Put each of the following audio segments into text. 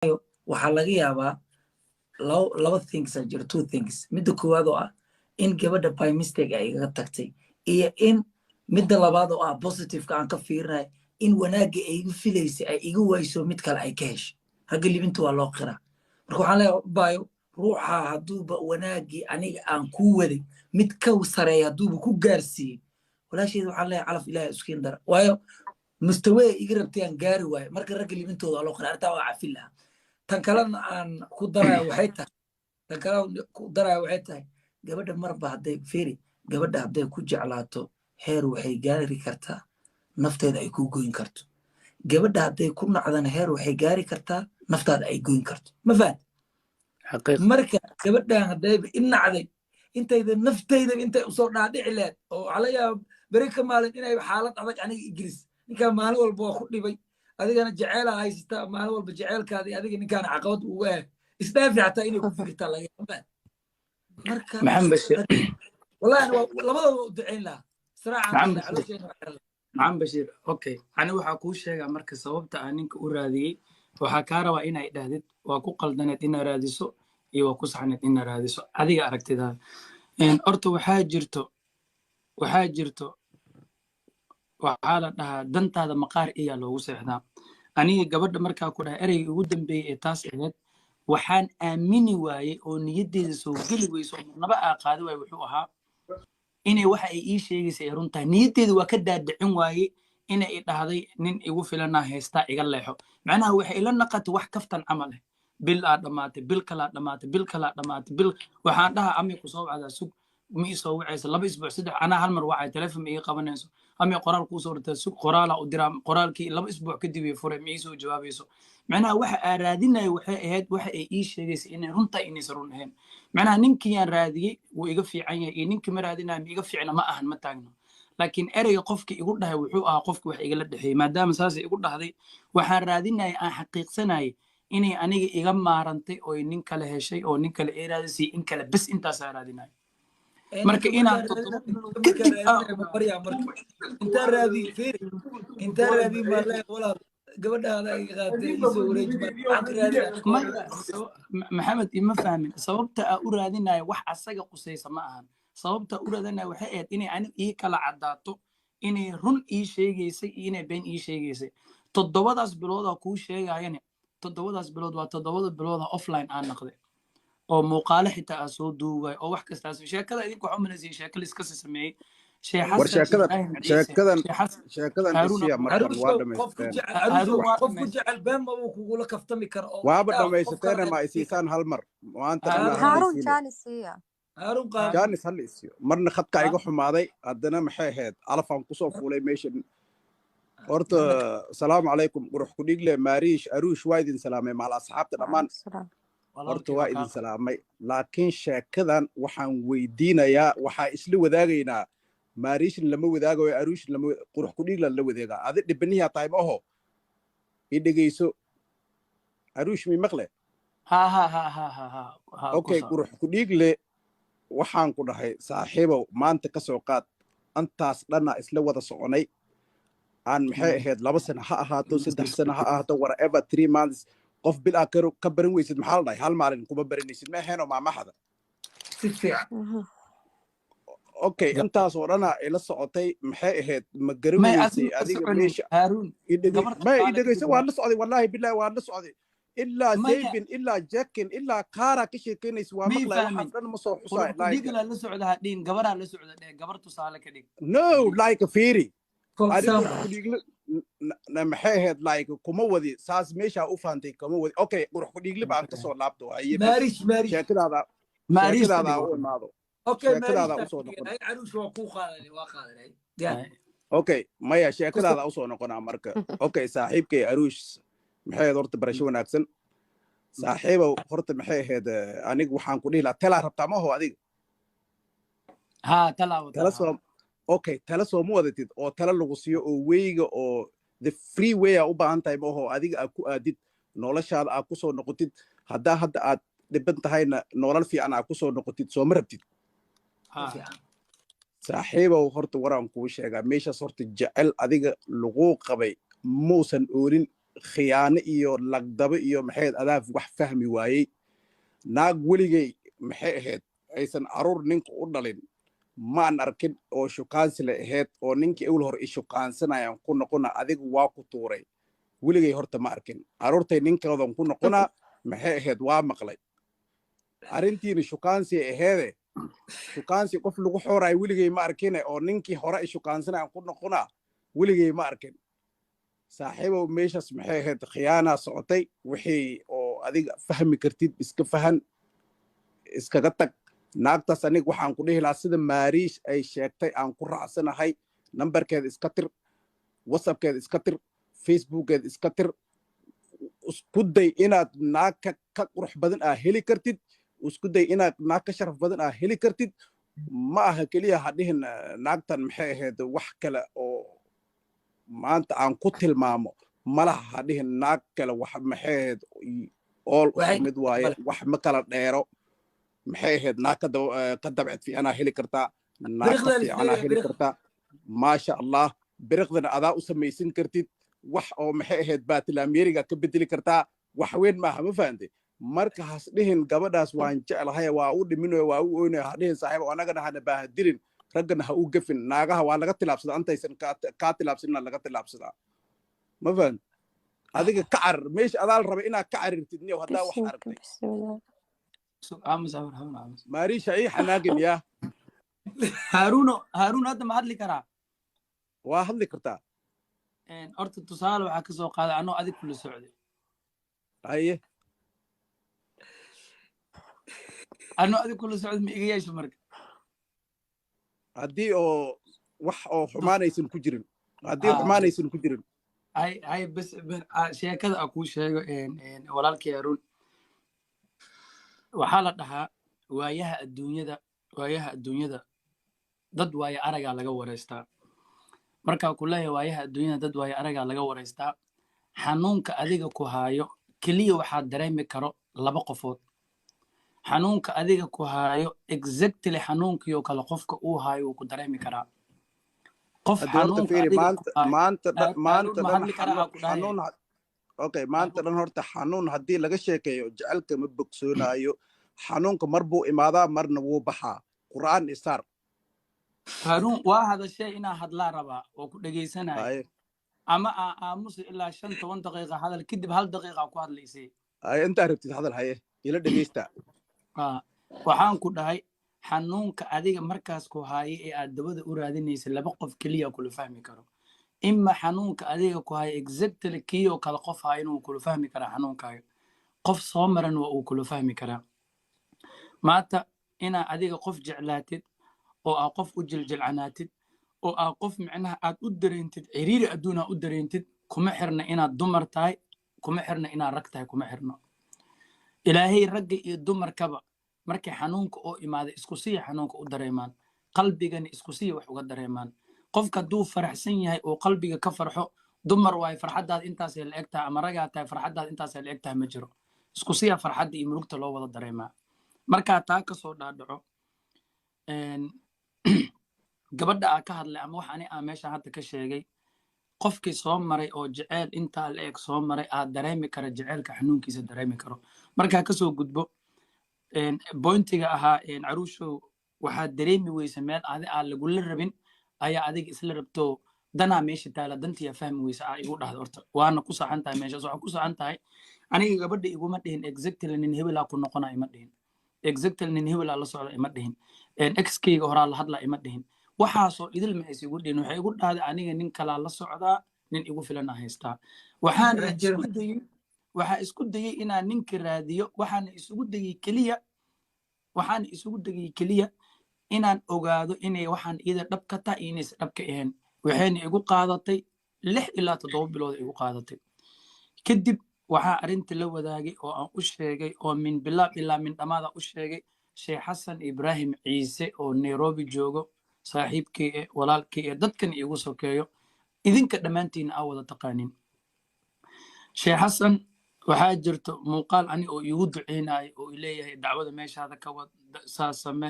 waxaa laga yaabaa laba things a jiro, two things. Midda koowaad oo ah in gabadha by mistake ay igaga tagtay, iyo in midda labaad oo ah positiveka aan ka fiirinayo in wanaagga ay igu filaysay ay iga wayso mid kale ay ka hesho. Ragga libinta waa loo qiraa. Marka waxaan leeyahay bayo ruuxa hadduuba wanaaggii aniga aan kuu waday mid ka sareeya hadduuba ku gaarsiiyey, walaasheeda waxaan leeyahay calaf ilaahay iskiin dara. Waayo mustawee iga rabtay aan gaari waayo. Marka ragga libintooda waa loo qiraa. Arrintaa waa cafin lahaa. tan kalena aan ku daraya waxay tahay gabadha marba hadday firi gabadha hadday ku jeclaato heer waxay gaari kartaa nafteeda ay ku goyn karto. gabadha hadday ku nacdana heer waxay gaari kartaa naftaada ay goyn karto. ma fahad marka gabadhan haddayba i nacday intayda naftayda intay usoo dhaadhici leed oo waxaa laga yaaba beri ka maalin inay xaalad adag aniga igelis ninkaa maalin walba waa ku dhibay adigana jeceela haysata maalin walba jeceelkaadii adiga ninkaan caqabad ugu isdhaafi xataa inay ku fikirtaa laga yaaba. marka wallahi labadooda u ducayn lahaa maxamed bashiir okay ani waxaa kuu sheegaa marka sababta aan ninka u raadiyey waxaa kaa rabaa inay dhahdid waa ku qaldaneed inaad raadiso iyo waa ku saxneed inaad raadiso adiga aragtidaada. horta waxaa jirto waxaa la dhahaa dantaada maqaar iyaa loogu seexdaa. aniga gabadha markaa ku dhaha ereyga ugu dambeeyey ee taas ahayd waxaan aamini waayey oo niyaddeeda soo geli weyso oo marnaba aa qaadi waaye wuxuu ahaa inay waxa ay ii sheegaysa ay runtahay. niyaddeeda waa ka daadicin waaye inay i dhahday nin igu filanaa haystaa iga leexo. macnaha waxay ila naqatay wax kaftan camal ah. bil aa dhammaatay bil kalaa dhammaatay bil kalaa dhammaatay bil waxaan dhahaa ami ku soo wacdaa sug ma ii soo wacaysa 2 isbuuc 3 anaa hal mar wacay telefoon ma ii qabanayso ami qoraal kuu soo dirtay sug qoraala u diraa qoraalkii 2 isbuuc kadib ay furay ma ii soo jawaabayso. macnaha waxa aan raadinayo waxay ahayd waxa ay ii sheegaysay inay runtahay inaysan run ahayn. macnaha ninkii aan raadiyey wuu iga fiican yahay iyo ninkii ma raadinayo ma iga fiicna ma ahan ma taagno. laakiin ereyga qofkii igu dhahay wuxuu ahaa qofkii wax igala dhexeeyey maadaama saasay igu dhahday waxaan raadinayay aan xaqiiqsanayay inay aniga iga maarantay oo nin kale heshay oo nin kale eeraadisay in kale bas intaasaa raadinaya. marka inaan intaa raadi maale walaal gabadhaada ay qaatay isoo wareej maxamed ima fahmin sababta aan u raadinayo wax asaga qusaysa ma ahan. sababta u raadinayo waxay ahayd inay aniga ii kala caddaato inay run ii sheegaysay iyo inay been ii sheegaysay. 7 biloodaa kuu sheegayane 7 bilood waa 7 bilooda offline aan naqday oo muuqaale xitaa aan soo duubay oo wax kastaas sheekada idinku waxa u malaysay sheekada iska sameeyay sheekadan isiya markan waa dhamaysteen qofku jecel been ma uu kugula kaftami karo waaba dhamaysateen ma isiisaan hal mar maanta Harun Janisiya Janis hal isiyo marna khadka iga xumaaday haddana maxay ahayd alafaan ku soo fuulay meeshan. horta salaamu calaykum qurux ku dhigle maariish aruush waa idin salaamay maal asxaabta dhammaan horta waa idin salaamay. laakiin sheekadan waxaan weydiinayaa waxaa isla wadaagaynaa maariishin lama wadaagayo aruushin lama qurux ku dhiglan la wadaagaa adi dhibanihi tahay ma aho i dhegeyso aruush mi maqle okay qurux ku dhigle waxaan ku dhahay saaxiibow maanta ka soo qaad antaas dhanna isla wada soconay aan maxay ahayd 2 sano ha ahaato 3 sano ha ahaato whatever 3 months qof bil aa ka baran weysid maxaa la dhahay hal maalin kuma baranaysid ma ahayn oo maamaxda si fiican. okay intaas oo dhana ila socotay maxay ahayd ma garan weysay adiga meesha ma idagaysa waa la socday wallahi billahi waa la socday ilaa zaybin ilaa jakin ilaa kaara ka sheekeynaysa waa maqlay waxaan dhan ma soo xusay digla la socdaa dhiin gabaraa la socda gabar tusaale ka dhig no like a fairy na maxay ahayd like kuma wadi saas meesha u faantay kuma wadi okay qurux ku dhiigli baan ka soo laabto haye sheekadaada u imaado sheekadaada u soo noqon aruush waa ku qaadanay okay maya sheekadaada u soo noqonaa marka okay saaxiibkay aruush maxay ahayd horta barasho wanaagsan saaxiibow horta maxay ahayd aniga waxaan ku dhihi lahaa talaa rabtaa ma aho adiga tala soo okay tala soo ma wadatid oo tala lagu siiyo oo weyga oo the free way u baahan tahay ma aho adiga aad ku aadid noloshaada aad ku soo noqotid hadda aad dhiban tahayna nolol fiican aad ku soo noqotid soo ma rabtid saaxiibow horta waraan kuu sheegaa meeshaas horta jecel adiga lagu qabay muusan oorin khiyaano iyo lagdabo iyo maxay ahayd adaaf wax fahmi waayey naag weligay maxay ahayd aysan caruur ninka u dhalin maan arkin oo shukaansi la ahayd oo ninkii awal hore ishukaansanayaan ku noqona adiga waa ku tuuray weligay horta ma arkin caruurtay ninkoodan ku noqona maxay ahayd waa maqlay arrintiina shukaansi aheede shukaansi qof lagu xooraay weligay ma arkine oo ninkii hore ishukaansanayaan ku noqona weligay ma arkin saaxiibow meeshaas maxay ahayd khiyaanaa socotay wixii oo adiga fahmi kartid iska fahan iskaga tag naagtaas aniga waxaan ku dhihi lahaa sida maariish ay sheegtay aan ku raacsanahay nambarkeeda iska tir whatsappkeeda iska tir facebookeeda iska tir isku day inaad naag ka qurux badan aa heli kartid isku day inaad naag ka sharaf badan aa heli kartid ma aha keliya ha dhihin naagtan maxay ahayd wax kale oo maanta aan ku tilmaamo malaha ha dhihin naag kale wax maxay ahayd ool mid waaye wax ma kala dheero maxay ahayd naag ka dabcid fiicanaa heli kartaa naag ka fiicanaa heli kartaa maasha allah biriqdana adaa u samaysan kartid wax oo maxay ahayd baatilaamyeriga ka bedeli kartaa wax weyn maaha ma fahantay marka has dhihin gabadhaas waan jeclahay waa u dhiminoy waa u oynoy ha dhihin saaxiib anagana hana baahadirin raggana ha u gafin naagaha waa laga tilaabsadaa antaysan kaa tilaabsanina laga tilaabsadaa ma fahant adiga ka carar meesha adaa la raba inaad ka carirtid niyow haddaa wax aragtay maariisha ii xanaagin yaa haaruun hadda ma hadli karaa waa hadli kartaa horta tusaale waxaa ka soo qaaday anoo adig kula socday haye anoo adig kula socday ma iga yeesho marka haddii oo wax oo xumaanaysan ku jirin haddii xumaanaysan ku jirin hay bas sheekada aan kuu sheego walaalkii haaruun waxaa la dhahaa waayaha adduunyada dad waaye aragaa laga wareystaa markaa ku leeyahay waayaha adduunyada dad waaye aragaa laga wareystaa xanuunka adiga ku haayo keliya waxaad dareemi karo laba qofood xanuunka adiga ku haayo exactly xanuunkiioo kale qofka uu haayo uu ku dareemi karaa qof maanta dhan horta xanuun haddii laga sheekeeyo jecelka ma bogsoonaayo xanuunka mar buu imaadaa marna wuu baxaa qur'aan isaar haaruun waa hadashee inaa hadlaa rabaa oo ku dhegaysanayo ama aamusi ilaa 5-10 daqiiqa hadal kadib 1 daqiiqa ku hadlaysay intaa rabtid hadal haye ila dhegaysta waxaan ku dhahay xanuunka adiga markaas ku haaye ee aad dabada u raadinaysa laba qof keliya kula fahmi karo ima xanuunka adiga ku haaye exactly kiyoo kale qof haaye inuu kula fahmi karaa xanuunkaaga qof soo maran waa uu kula fahmi karaa maanta inaa adiga qof jeclaatid oo aa qof u jiljilcanaatid oo aa qof micnaha aad u dareentid ciriiri adduunaa u dareentid kuma xirna inaad dumar tahay kuma xirna inaad rag tahay kuma xirno ilaahay ragga iyo dumarkaba markay xanuunka oo imaada isku siya xanuunka u dareemaan qalbigana isku siya wax uga dareemaan qofka hadduu faraxsan yahay oo qalbiga ka farxo dumar waayo farxaddaada intaasay la eg tahay ama ragaa tahay farxaddaada intaasay la eg tahay ma jiro isku siya farxadda iyo mulugta loo wada dareemaa markaa taa ka soo dhaadhaco gabadha aa ka hadlay ama wax ani aa meesha hadda ka sheegay qofkii soo maray oo jeceel intaa la eg soo maray aad dareemi kara jeceelka xanuunkiisa dareemi karo markaa kasoo gudbo bointiga ahaa caruushow waxaad dareemi weysa meel adi aa lagula rabin ayaa adiga isla rabto danaa meesha taala dantiyaa fahmi weysa aa igu dhahda horta waana ku saxan tahay meeshaas waxaa ku saxan tahay aniga gabadha iguma dhihin exactly nin hebelaa ku noqona ima dhihin exactly nin hebelaa la socda ima dhihin xkayga horaa la hadlaa ima dhihin waxaasoo idil ma is igu dhihin waxay igu dhahday aniga nin kalaa la socdaa nin igu filana haystaa waxaa isku dayey inaan ninka raadiyo waxaana isugu dayey keliya inaan ogaado inay waxaan iyada dhab ka tahay inaysa dhab ka ahayn waxayna igu qaadatay 6 ilaa 7 bilood igu qaadatay kadib waxaa arrinta la wadaagay oo aan u sheegay oo min bilaab ilaa min dhammaada u sheegay sheekh xasan ibraahim ciise oo nairobi joogo saaxiibkii walaalkii ee dadkan iigu sokeeyo idinka dhammaantiina aa wada taqaanin sheekh xasan waxaa jirto muuqaal ani oo iigu duceynayo oo leeyahay dacwada meeshaada ka wad saasame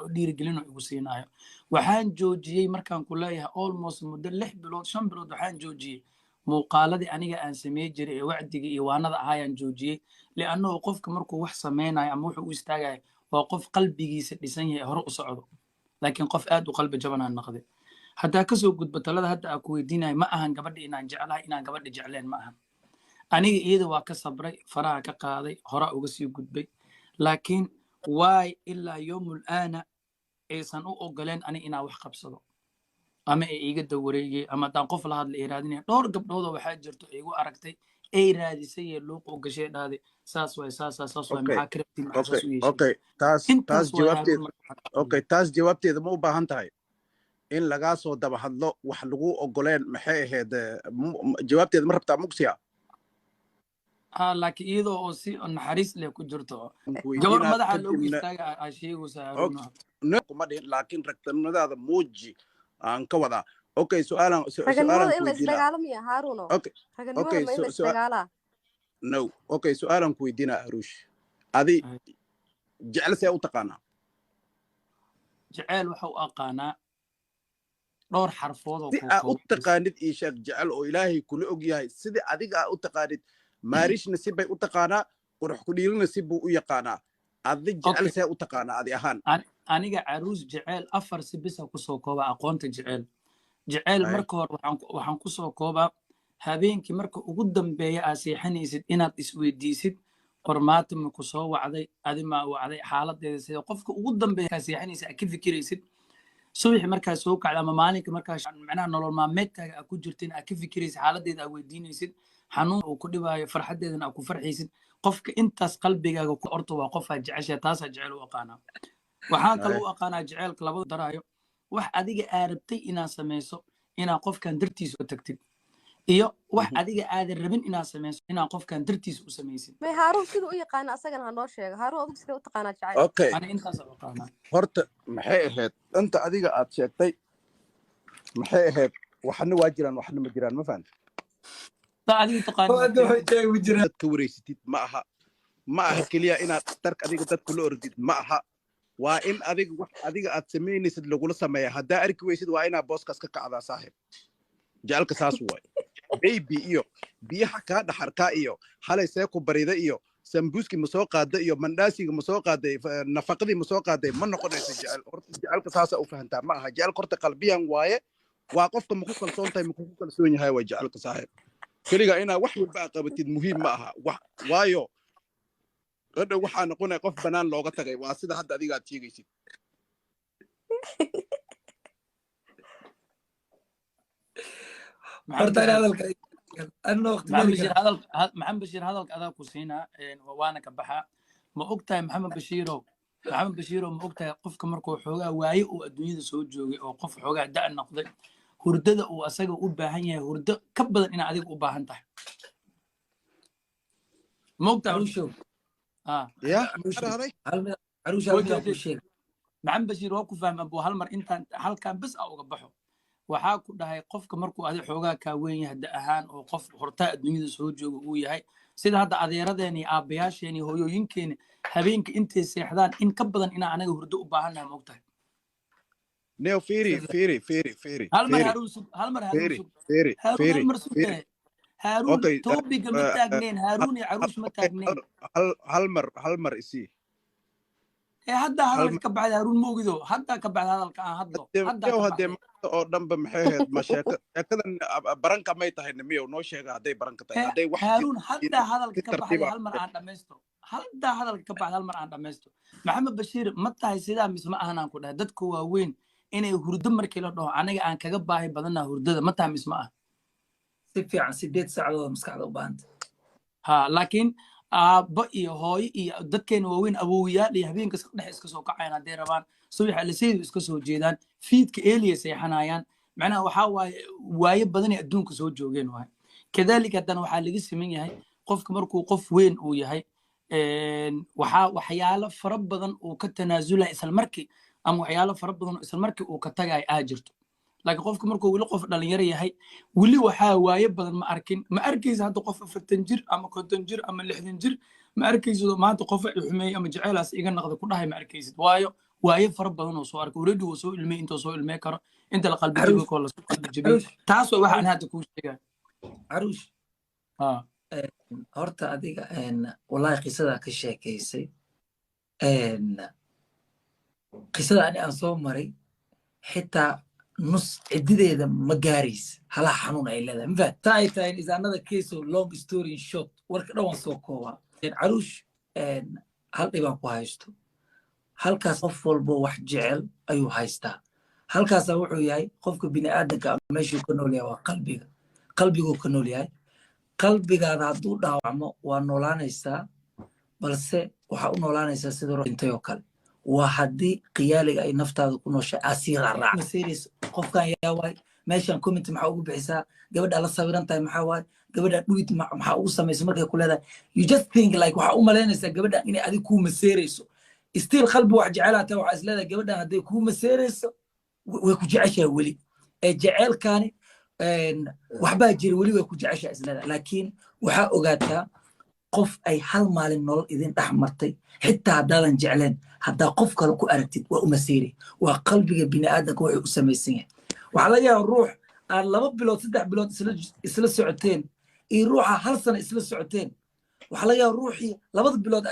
oo dhiirigelin oo igu siinaayo waxaan joojiyey markaan ku leeyahay almost muddo 6 bilood 5 bilood waxaan joojiyey muuqaaladii aniga aan samey jiray ee wacdiga iyo waanada ahaayaan joojiyey li'annahu qofka markuu wax samaynayo ama wuxuu u istaagayo waa qof qalbigiisa dhisan yahay hore u socdo laakiin qof aad u qalbi jabanaan noqday haddaa kasoo gudbo talada hadda aan ku weydiinayo ma ahan gabadha inaan jeclahay inaan gabadha jecleen ma ahan aniga iyada waa ka sabray faraha ka qaaday horaa uga sii gudbay laakiin waay ilaa yowmul aana aysan u ogoleen ani inaan wax qabsado ama ay iga dawareegay ama haddaan qof la hadla ay raadinaya dhowr gabdhoodoo waxaa jirto igu aragtay ay raadisay ee luuq oo gashay dhahday saas waay saas waay maxaa ka rabtiin maxaa saas u yeeshay taas jawaabteeda ma u baahan tahay in lagaa soo daba hadlo wax lagu ogoleen maxay ahayd jawaabteeda ma rabtaa mugsiya laakiin iyadoo oo si naxariis leh ku jirto gabar madaxa loogu istaaga aa sheegaysaa kuma dhihin laakiin ragtanimadaada muuji aan ka wadaa okay su'aalan su'aalan ku weydiinaa aruush adi jecel see u taqaanaa jecel waxa u aqaanaa dhowr xarfood oo si aa u taqaanid ii sheeg jecel oo ilaahay kula og yahay sidii adiga aa u taqaanid maarishna si bay u taqaanaa qurux ku dhiilina si buu u yaqaanaa adi jecel see u taqaanaa adi ahaan aniga caruus jecel 4 si bisa kusoo kooba aqoonta jecel marka hore waxaan kusoo koobaa habeenkii marka ugu dambeeya aa seexanaysid inaad isweydiisid qormaata ma ku soo wacday adi ma wacday xaaladeeda sida qofka ugu dambeeya kaa seexanaysid aad ka fikiraysid subaxi markaa soo kacda ama maalinka markaa macnaha nolol maalmeedkaaga aad ku jirtin aad ka fikiraysid xaaladeeda aad weydiinaysid xanuun uu ku dhibaayo farxadeedana aad ku farxaysid qofka intaas qalbigaaga ku orto waa qof aad jeceshahay taasaa jecel u aqaanaa waxaan kale u aqaanaa jecelka labada daraayo wax adiga aad rabtay inaad samayso inaad qofkan dartiisa u tagtid iyo wax adiga aadan rabin inaad samayso inaad qofkan dartiisa u samaysid may haaruun siduu u yaqaana asagana ha noo sheego haaruun adigu sidee u taqaanaa jacayl ani intaas u aqaanaa horta maxay ahayd inta adiga aad sheegtay maxay ahayd waxna waa jiraan waxna ma jiraan ma fahamtid adiga taqaanaa ka wareysatid ma aha keliya inaad dark adiga dadku la ordid ma aha waa in adiga wax adiga aad samaynaysid lagula sameeya haddaa arki weysid waa inaad booskaas ka kacdaa saaxiib jecelka saas waay baby iyo biyaha kaa dhaxarkaa iyo halay see ku barida iyo sambuuski ma soo qaada iyo mandhaasiga ma soo qaaday nafaqadii ma soo qaaday ma noqonaysa jecel horta jecelka saasa u fahantaa ma aha jecelka horta qalbiyan waaye waa qofka maku kalsoon tahay maku kalsoon yahay waa jecelka saaxiib keliga inaad wax walba aad qabatid muhiim ma aha waayo hadda waxaa noqonaya qof banaan looga tagay waa sida hadda adiga aad sheegaysid maxamed bashiir hadalka adaa ku siinaa waana ka baxaa ma ogtahay maxamed bashiirow ma ogtahay qofka markuu xoogaa waaye uu adduunyada soo joogay oo qof xoogaa da' noqday hurdada uu asaga u baahan yahay hurdo ka badan inaa adiga u baahan tahay ma ogtahay maxamed bashiir waa ku fahma buu hal mar intaan halkan bes a uga baxo waxaa ku dhahay qofka markuu adi xoogaa kaa weyn yahay da ahaan oo qof hortaa adduunyada soo jooga uu yahay sida hadda adeeradeeni iyo aabbayaasheeni hooyooyinkeeni habeenka intay seexdaan in ka badan inaa anaga hurdo u baahannahay ma ogtahay neo firi hal mar haruun sugtee هارون توبي قبل تاجنين هارون يا عروش ما تاجنين هل مر إسي حتى هذا كبعد هارون موجودو حتى كبعد هذا الكلام هذا هذا دم بمحيط مشاكل كذا برانكا ما يتهين مية ونو شيء هذا برانكا هذا واحد هارون حتى هذا الكبعد هالمر عن دمستو حتى هذا الكبعد هالمر عن دمستو محمد بشير متى هيسيدا مسمع هنا كده دتكو وين إنه هردم مركلة ده أنا عن كجباه بدنا هردة متى مسمع في عن 8 ساعات مسكحة وباند laakiin aabba iyo hooyo iyo dadkeena waaweyn awoowayaal iyo habeenka dhex iska soo kacayaan hadday rabaan subaxa lasaydu iska soo jeedaan fiidka eeliya seexanayaan macnaha waxaa waaye badanay adduunka soo joogeen waay kadaalika haddana waxaa laga siman yahay qofka markuu qof weyn uu yahay waxyaalo fara badan uu ka tanaasula isla markii ama waxyaalo fara badan isla markii uu ka tagay aa jirto laakiin qofka markuu weli qof dhalinyaro yahay weli waxaa waaye badan ma arkin ma arkaysa hadda qof 40 jir ama 50 jir ama 60 jir ma arkayso maanta qof xumeey ama jacaylaas iga naqda ku dhahay ma arkaysid waaye fara badan oo soo arkay already uu soo ilmay inta soo ilmay karo inta la qalbi jibo ko la soo qalbi jibo taas waa waxaan hadda ku sheegay caruush ها horta adiga wallahi qisadaa ka sheekaysay qisada ani aan soo maray xitaa nus cidideeda ma gaaraysa halaha xanuun ay leedahay mafahat ta ay tahay is another case of long story in short warka dhan waan soo koobaa caruush hal dhibaan ku haysto halkaas qof walbo wax jecel ayuu haystaa halkaasaa wuxuu yahay qofka bini'aadanka meeshuu ka nool yahay waa qalbiga qalbiguu ka nool yahay qalbigaada hadduu dhaawacmo waa noolaanaysaa balse waxaa u noolaanaysaa sida dhintay oo kale waa haddii qiyaaliga ay naftaada ku nooshay asii raaraac qofkan yaa waay meeshan comment maxaa ugu bixisaa gabadha la sawiran tahay maxaa waay gabadha dhuwid maxaa ugu samaysa markay ku leedahay you just think like waxaa u malaynaysaa gabadhan inay adig kuu maseerayso still qalbi wax jecelaata waxaa is leedahay gabadhan hadday kuu maseerayso way ku jeceshahay weli jeceelkaani waxbaa jira weli way ku jeceshahay is leedahay laakiin waxaa ogaataa qof ay hal maalin nolol idin dhex martay xitaa haddaadan jecleen haddaa qof kale ku aragtid waa u maseeri waa qalbiga bini'aadanka wuxuu u samaysan yahay waxaa laga yaaba ruux aad 2 bilood 3 bilood isla socoteen iyo ruuxa hal sano isla socoteen waxaa laga yaaba ruuxii 2 bilood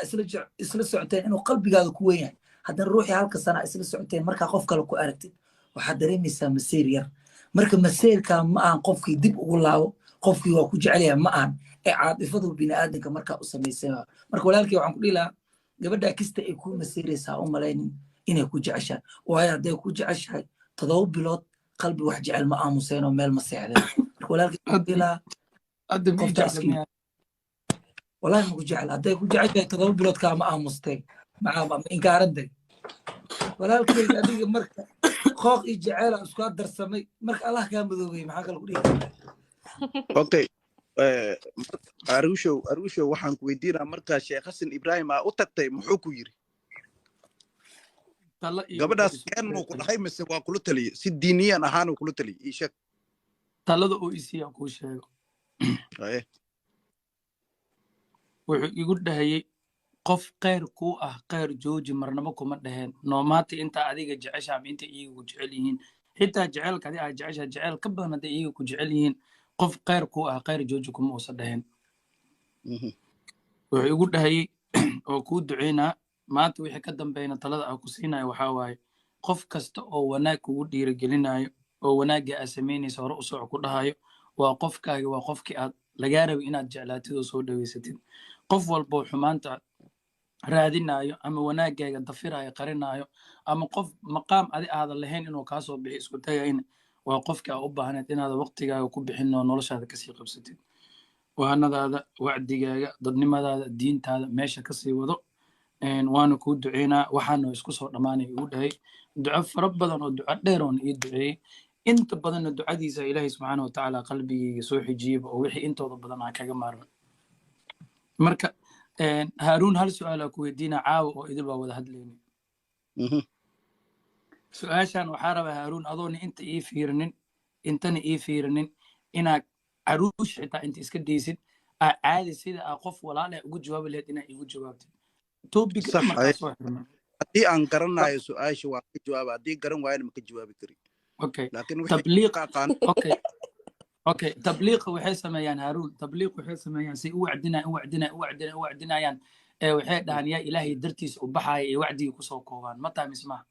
isla socoteen inuu qalbigaada ku weyn yahay haddana ruuxii halka sana isla socoteen markaa qof kale ku aragtid waxaad dareemaysaa maseer yar marka maseerkaa ma ahan qofkii dib ugu laabo qofkii waa ku jecelyahay ma ahan caadifadu bini'aadanka markaa u samaysan marka walaalkii waxaan ku dhihi lahaa gabadhaa kasta ay kuu maseeraysaa u malaynin inay ku jeceshahay waayo hadday ku jeceshahay 7 bilood qalbi wax jecel ma aamuseen oo meel ma seexdeen marka walaalkii waxaan ku dhihi lahaa qofta iskii wallahi ma ku jecel hadday ku jeceshahay 7 bilood kaa ma aamustay ma inkaaranday walaalkii adiga marka qooq iyo jeceela isku darsamay marka allah kaa madoobay maxaa kale ku dhihi okay arushow waxaan ku weydiinaa markaa sheekh xasan ibraahim aa u tagtay muxuu ku yiri gabadhaas keen muu ku dhahay mise waa kula taliyey si diiniyan ahaanuu kula taliyey ii sheeg talada oo isiyaa kuu sheego wuxuu igu dhahayey qof khayr kuu ah khayr jooji marnaba kuma dhaheen noomaati intaa adiga jecesha ama inta iyaga ku jecel yihiin xitaa jecelka adi aad jecesha jecel ka badan hadday iyaga ku jecel yihiin qof khayr kuu ah khayr jooji kuma uusan dhaheen wuxuu igu dhahayey oo kuu duceynaa maanta wixii ka dambeeyna talada aan ku siinayo waxaa waaye qof kasta oo wanaag kugu dhiirigelinayo oo wanaagga aad samaynaysa hore u soco ku dhahayo waa qofkaaga waa qofkii aad lagaa rabay inaad jeclaatid oo soo dhaweysatid qof walboo xumaanta raadinayo ama wanaaggaaga dafirayo qarinayo ama qof maqaam adi aadan lahayn inuu kaa soo bixi isku tagayna waa qofkii aa u baahneed inaad waqtigaaga ku bixin oo noloshaada kasii qabsatid waanadaada wacdigaaga dadnimadaada diintaada meesha kasii wado waana kuu duceynaa waxaana isku soo dhammaanay igu dhahay duco fara badan oo duco dheer oon ii duceeyey inta badanna ducadiisa ilaahay subxaana watacaala qalbigayga soo xijiyeyba oo wixii intooda badan aan kaga maarmay marka haaruun hal su-aalaa ku weydiina caawa oo idil baa wada hadlayni su-aashan waxaa rabaa haaruun adoona inta ii fiirinin intana ii fiirinin inaad caruush xitaa inta iska daysid aa caadi sida aa qof walaal ugu jawaabi lahayd inaa igu jawaabtid topic markaa soo xirnay haddii aan garanayo su-aasha waa ka jawaaba haddii garan waayana ma ka jawaabi kari okay laakiin tabliiq okay tabliiq waxay sameeyaan haaruun tabliiq waxay sameeyaan si u wacdinayaan waxay dhahan yaa ilaahay dartiisa u baxaaya ee wacdigii kusoo koobaan ma tahay mismaha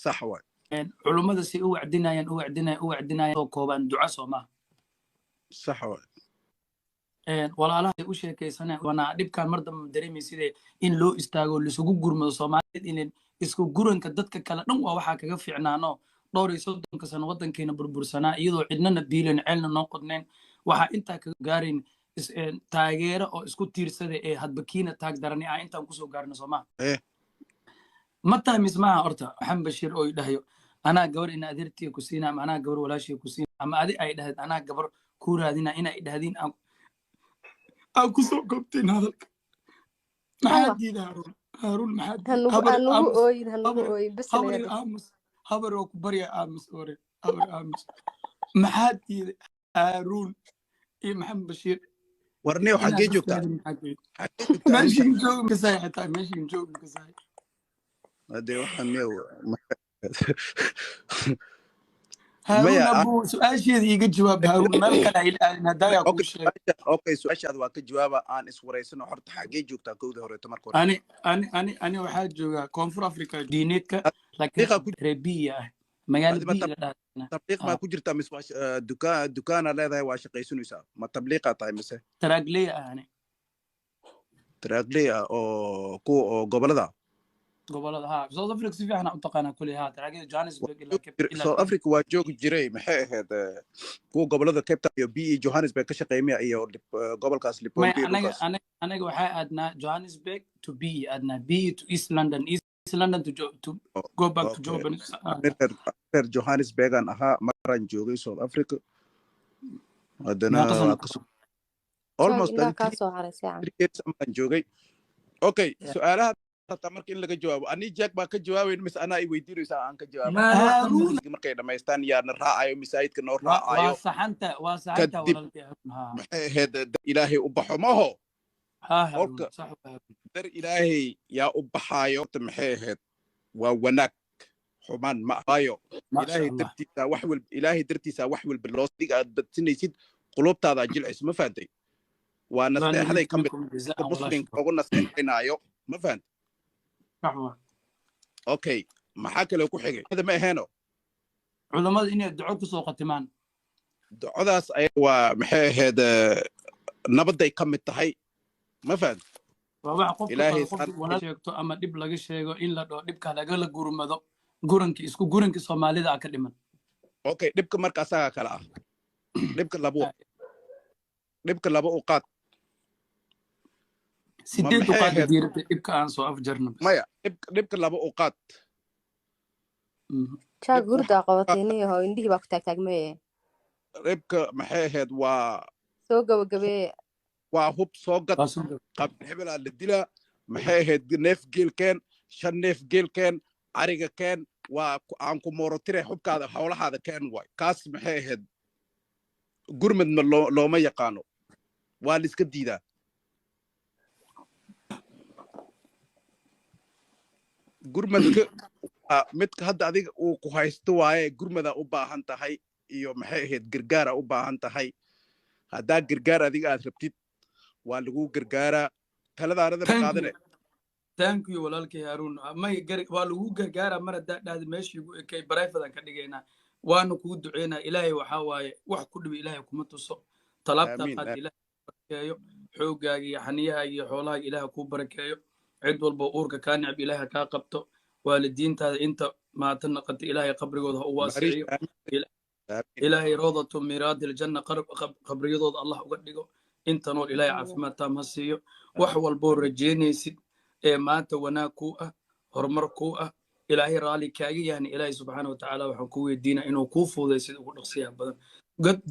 sax waay culummada si u wacdinayaan soo koobaan duco soo maaha sax waay walaalaha ay u sheekaysanayaan wana dhibkan mar dambe dareemay sidee in loo istaago lisugu gurmado Soomaaliyeed in isku guranka dadka kala dhan waa waxa kaga fiicnaano dhowr iyo 30 sano wadankeena burbursanaa iyadoo cidnana biilan ceelna noo qodneen waxa intaa ka gaarin taageero oo isku tiirsada ee hadbakiina taag darani ah intaan ku soo gaarno Soomaaliya ma tahay mismaha horta Maxamed Bashiir oo dhahayo anaa gabar in adeertii ku siina ama anaa gabar walaashii ku siina ama adi ay dhahayd anaa gabar ku raadina in ay dhahdeen aan ku soo goobteen hadalka maxaa diiday haaruun maxaa habar oo ku barya aamus ore habar aamus maxaa diiday haaruun iyo Maxamed Bashiir warniyo xagee joogtaa meeshin joog kasay xitaa meeshin joog kasay hadee waxaan niyo هارون maya أبو سؤال شيء يجي جواب هارون ما كان الآن هدايا okay كل شيء okay su'aashaad waa ka jawaaba aan iswareysano horta xagee joogtaa kowda horeeto marka hore أنا واحد جوا كونفور أفريقيا دينيتك لكن tabliiqa ku ربية مجال adi ma بيئة ده tabliiq maa ku jirtaa mise dukaana leedahay waa shaqaysanaysaa ma tabliiqaa tahay mise تراجلية يعني taraaglee ah oo kuwa oo gobolada قبل ها ساوث أفريقيا سيفي إحنا أنتقنا كل هذا تراجل جوهانسبرغ إلا إلا South Africa waa joogi jiray maxay ahayd kuwa gobolada Cape Town iyo BE Johannesburg ka shaqeymaya iyo gobolkaas ما Limpopo dhulkaas أنا وحي أدنى جوهانسبرغ to B أدنى B to East London to go back to okay Joburg reer Johannesburg aan ahaa maraan joogay South Africa haddana ما قصنا waa kasoo almost إنها 3 كاسو عرسي عم years aan joogay okay Yeah. su'aalaha hata marka in laga jawaabo ani Jack baa ka jawaabayn mise anaa ay weydiinaysaa aan ka jawaabo ما أنا هارون markay dhamaystaan yaana raacayo masaajidka noo raacayo واسحنت kadib ولا ها maxay ahayd ilaahay u baxo maho ها qolka هارون صح dar ilaahay yaa u baxaayo horta maxay ahayd waa wanaag xumaan ma ahayo ما شاء ilaahay الله dartiisa wax walba ilaahay dartiisa wax walba loo dig aad badsinaysid qulubtaada jilcis ma fahantay waa لا nasteexaday نريد ka mid منكم جزاء dadka ولا muslimka شكر ugu nasteexaynaayo ma fahant صح okay maxaa kale ku xigay hada ma aheeno علماء إني أدعوك سوق تمان ducadaas ay waa maxay ahayd nabaday ka mid tahay ma fahant وواحد قف ilaahay قف ولا شيء أما دب لقى شيء إلا دب كهلا قال جور مذا جورنك إسكو جورنك سومالي ذا أكلمن okay dhibka marka asaga kala ah dhibka labo u qaad سيدي maxay تقعد ahayd دير دب كأن سو أفجرنا بس maya dhibka labo u qaad شاك dhibka هردا قواتيني هو إنديه باكو تاك تاك ميه dhibka maxay ahayd سو قبي waa hub soo gad راسم qab hebelaa la dilaa maxay ahayd neef geelkeen 5 neef geelkeen ariga keen waa aan ku moorotire hubkaada hawlahaada keen waay kaas maxay ahayd gurmadna looma yaqaano waa la iska diidaa gurmadka midka hadda adiga uu ku haysto waaye gurmada u baahan tahay iyo maxay ahayd gargaara u baahan tahay haddaa gargaar adiga aad rabtid waa lagu gargaaraa taladaanadana qaadane thank you walaalkay Harun may waa lagu gargaara mar daad meeshii ugu ekay barayfadan ka dhigaynaa waanu kugu duceynaa ilaahay waxa waaye wax ku dhibi ilaahay kuma tuso talaabta qaad ilaahay barakeeyo xoogaaga iyo xaniyahaaga iyo xoolahaaga ilaahay ku barakeeyo cid walba uurka ka nicib ilaahay ka qabto waalidiintaada inta maatan naqata ilaahay qabrigooda u waasiyo ilaahay rawdatu miraadil janna qabriyadooda Allah uga dhigo inta nool ilaahay caafimaad taam ha siiyo wax walba rajeynaysid ee maanta wanaag ku ah horumar ku ah ilaahay raali kaaga yahay ilaahay subhanahu wa ta'ala waxaan ku weydiinaa inuu ku fuudaysid ugu dhaqsiyaha badan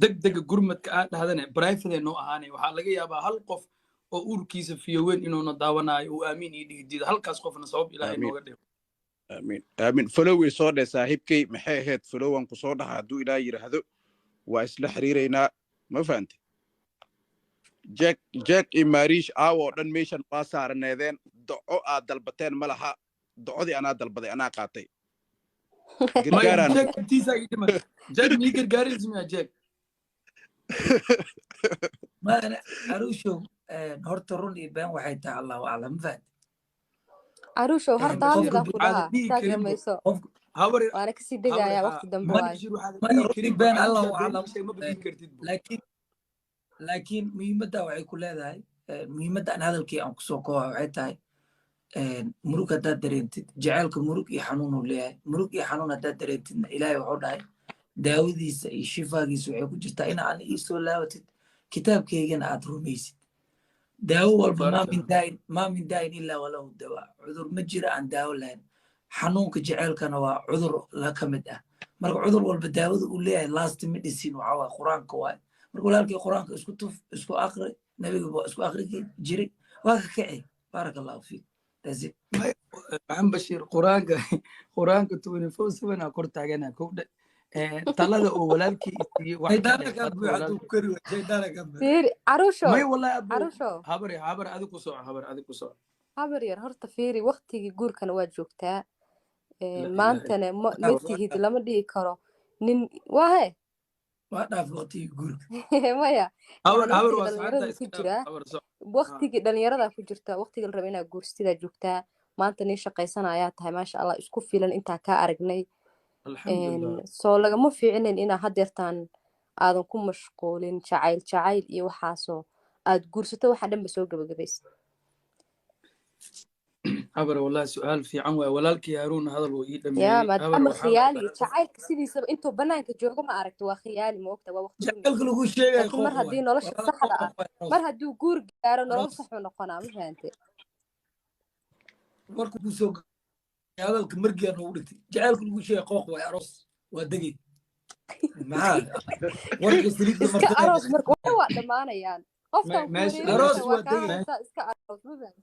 degdeg gurmadka aad dhahdane brayfade noo ahaanay waxa laga yaabaa hal qof oo uurkiisa fiyoweyn inuuna daawanayo uu aamin iyo dhigdiida halkaas qofna sabab ilaahay nooga dhigo aamin foloway soo dheh saaxiibkay maxay ahayd folowan ku soo dhaha hadduu ilaahay yidhaahdo waa isla xiriiraynaa ma fahantay jack iyo mariish aawoo dhan meeshan waa saaraneedeen doco aad dalbateen ma laha docodii anaa dalbaday anaa qaatay aruushow horta run iyo been waxay tahay allahu aclam ma fahantay عروشو هرتا هذا كلها تاجر ميسو وانا كسي دقايا وقت دنبو been allahu aclam laakiin muhiimadda waxay ku leedahay muhiimadda aan hadalkii aan kusoo kooba waxay tahay murug haddaad dareentid jaceylka murug iyo xanuun uu leeyahay murug iyo xanuun haddaad dareentidna ilaahay wuxuu dhahay daawadiisa iyo shifaagiisa waxay ku jirtaa in aan ii soo laabatid kitaabkeygana aad rumaysid daawo walba maa min daa'in ilaa walahu dawaa cudur ma jira aan daawo lahayn xanuunka jaceylkana waa cudur la ka mid ah marka cudur walba daawada uu leeyahay last medicine waxa waaye qur-aanka waaye marka walaalkii qur-aanka isku tuf isku aqri nabiga baa isku aqri jiray waa ka kacay baaraka allahu fiik maxamed bashiir qur-aanka 24/7 aa kor taagana kowdha talada oo walaalkii عروشو may wallahi عروشو habar adigu ku soo habar yar horta fiiri waqtigii guurkana waa joogtaa maantana ma tihid lama dhihi karo nin waahe waa dhaaf waqtigii guurka maya waqtigii dhalinyarada ku jirta waqtiga la raba inaad guursidaa joogtaa maanta nin shaqaysan ayaa tahay maasha allah isku filan intaa kaa aragnay soo lagama fiicinin inaa hadeertaan aadan ku mashquulin jacayl iyo waxaasoo aad guursato waxa dhanba soo gabagabaysa habar wallahi su'aal fiican waay walaalkii Haruun hadal uu ii dhameeyay yaa maadaama khiyaali jacaylka sidiisaba intuu banaanka joogo ma aragto waa khiyaali ma ogta waa waqti jacaylka lagu sheegay mar haddii nolosha saxda ah mar hadduu guur gaaro nolol sax u noqonaa ma fahante warku ku soo hadalka markiina ugu dhigtay jacaylka lagu sheegay qooq waay aroos waa degay warka saliidda iska aroos marka waa dhamaanayaan qofka aroos waa degay iska aroos ma fahante